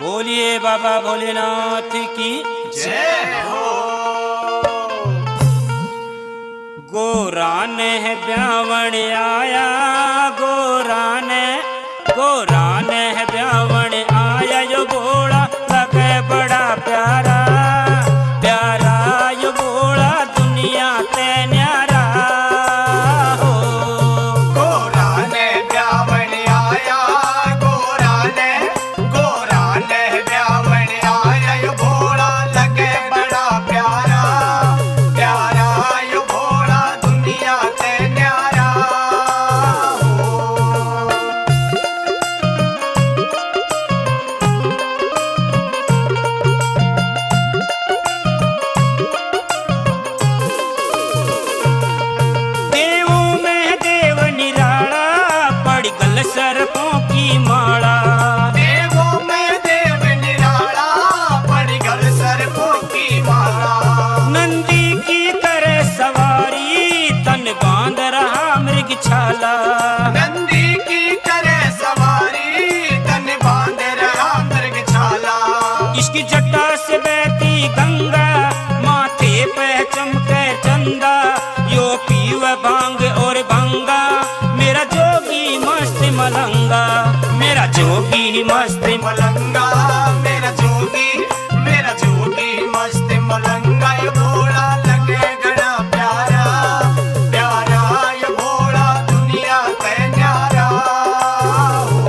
बोलिए बाबा भोलेनाथ की जय हो। गोरान है ब्यावण आया, गोरान है ब्यावण आया, यो घोड़ा लगे बड़ा प्यारा प्यारा, यो घोड़ा दुनिया ते न्यारा हो। गोरा ने ब्यावण आया, गोरा ने ब्यावण आया, यो घोड़ा लगे बड़ा प्यारा प्यारा, यो घोड़ा दुनिया ते न्यारा हो। देवों में देव निराला, पड़ गल सर्पों की माला। देवों में देव निराला, पड़ गल सर्पों की माला। नंदी की करे सवारी, तन बांध रहा मृग छाला। नंदी की करे सवारी, तन बांध रहा मृग छाला। इसकी जटा से बहती गंगा, माथे पे चमके चंदा, यो पीवे भांग और भंगा, मेरा जोगी मस्त मलंगा, मेरा जोगी मस्त मलंगा, मेरा जोगी मस्त मलंगा, ये घोड़ा लगे गड़ा प्यारा प्यारा, ये घोड़ा दुनिया पे न्यारा हो।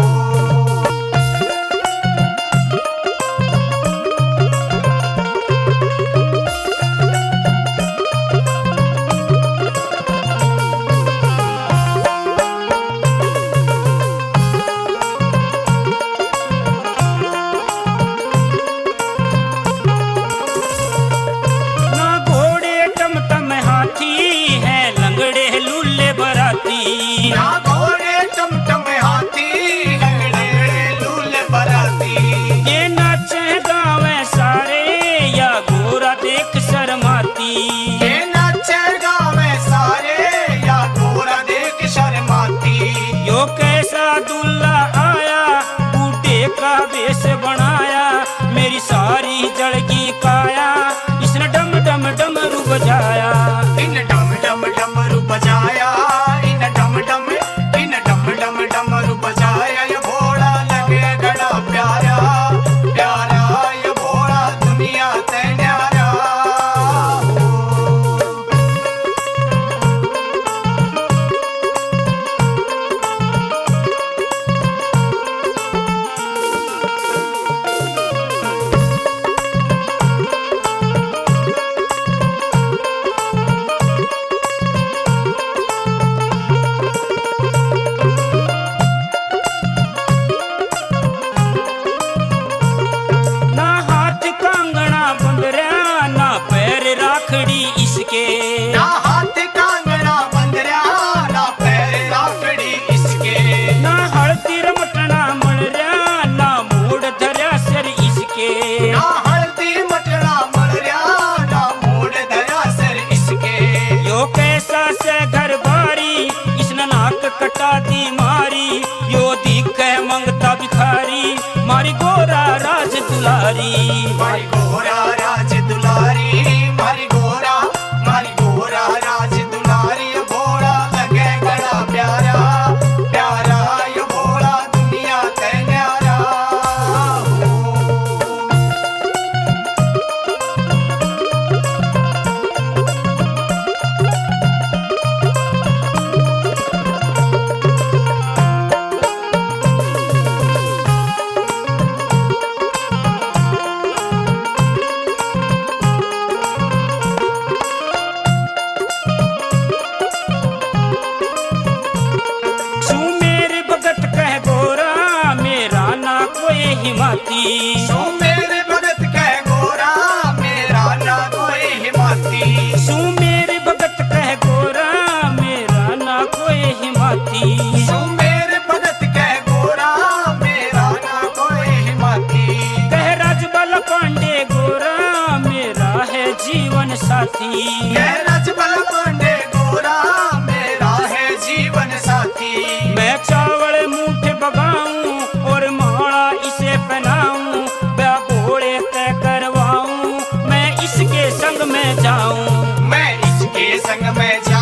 ना घोड़े टमटम हाथी है, लंगड़े लूले बराती। ना घोड़े टमटम हाथी, लंगड़े लूले बराती। ये नाचे गावे सारे, या गोरा देख शर्माती। ये नाचे गावे सारे, या घोड़ा देख शर्माती। यो कैसा दूल्हा आया, बूढ़े का वेश बनाया, मेरी सारी जड़गी काया, इसने डम डम डमरू बजाया। इन डम डम डमरू बजाया, इन डम डम डमरू बजाया, ये घोड़ा लगे गड़ा प्यारा प्यारा, ये घोड़ा दुनिया ते न्यारा हो। ना हाथ कंगना बंदरा, ना पैर राखड़ी इसके। ना हाथ कांगड़ा बंदरा, ना पैर राखड़ी इसके। ना हल्दी रमटना मलरा, ना मूड धरा सर इसके। ना हल्दी मटड़ा मलरिया, ना मोड़ धरा सर इसके। यो कैसा से घर बारी, इसने नाक कटा दी मारी, यो दिखे मंगता भिखारी, मारी गोरा राज दुलारी। मारी गोरा राज दुलारी, मारी गोरा राज दुलारी, ये घोड़ा लगे गड़ा प्यारा प्यारा, ये घोड़ा दुनिया ते न्यारा हो। सुमेर भगत कह गोरा, मेरा ना कोई हिमाती। सो मेरे भगत कह गोरा, मेरा ना कोई हिमाती। सुमेर भगत कह गोरा, मेरा ना कोई हिमाती। सो मेरे भगत कह गोरा, मेरा ना कोई हिमाती। कह राजबल पांडे गोरा, मेरा है जीवन साथी। कह राजबल पांडे गोरा, मेरा है जीवन साथी। मैं चावल मूठ बगाऊं और माला इसे पहनाऊं, में